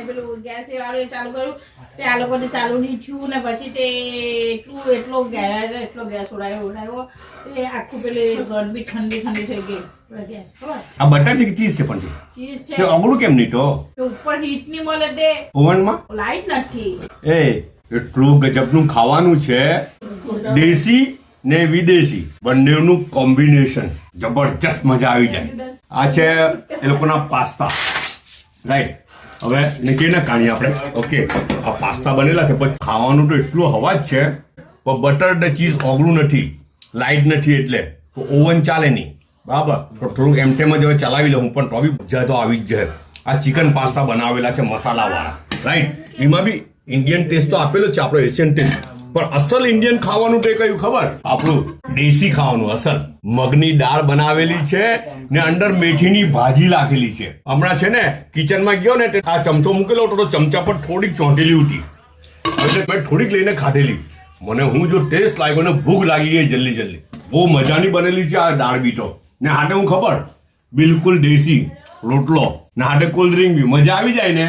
પેલું ગેસ વાળું ચાલુ કર્યું તે આ લોકોને ચાલુ નહીં થયું ને પછી તે એટલો ગેસ ઉડાવ્યો તે આખું પેલી ગરમી ઠંડી થઈ ગઈ ગેસ ખબર આ બટર છે કે ચીઝ છે પણ ચીઝ તે છે અગળું કેમ નહીં તો ઉપર હીટ નહીં મળે તે ઓવનમાં લાઈટ નથી એ એટલું ગજબનું ખાવાનું છે દેશી ને વિદેશી બંનેનું કોમ્બિનેશન જબરજસ્ત મજા આવી જાય આ છે એ લોકોના પાસ્તા રાઈટ હવે નીચેના કાઢીએ આપણે ઓકે આ પાસ્તા બનેલા છે પણ ખાવાનું તો એટલું હવા જ છે પણ બટર ને ચીઝ ઓગળું નથી લાઈટ નથી એટલે ઓવન ચાલે નહીં બરાબર તો થોડુંક એમ ટેમ જ હવે ચલાવી લઉં પણ તો બી મજા તો આવી જ જાય આ ચિકન પાસ્તા બનાવેલા છે મસાલાવાળા રાઈટ એમાં બી ઇન્ડિયન ટેસ્ટ તો આપેલો છે આપણો એશિયન ટેસ્ટ પણ અસલ ઇન્ડિયન ખાવાનું તે કયું ખબર આપણું દેશી ખાવાનું અસલ મગની દાળ બનાવેલી છે ને અંદર મેથીની ભાજી રાખેલી છે હમણાં છે ને કિચનમાં ગયો ને આ ચમચો મૂકેલો તો ચમચા પર થોડીક ચોંટેલી હતી એટલે મેં થોડીક લઈને ખાધેલી મને હું જો ટેસ્ટ લાગ્યો ને ભૂખ લાગી ગઈ જલ્દી બહુ મજાની બનેલી છે આ દાળ બીટો ને હાટે હું ખબર બિલકુલ દેશી રોટલો ને હાટે કોલ્ડ ડ્રિંક બી મજા આવી જાય ને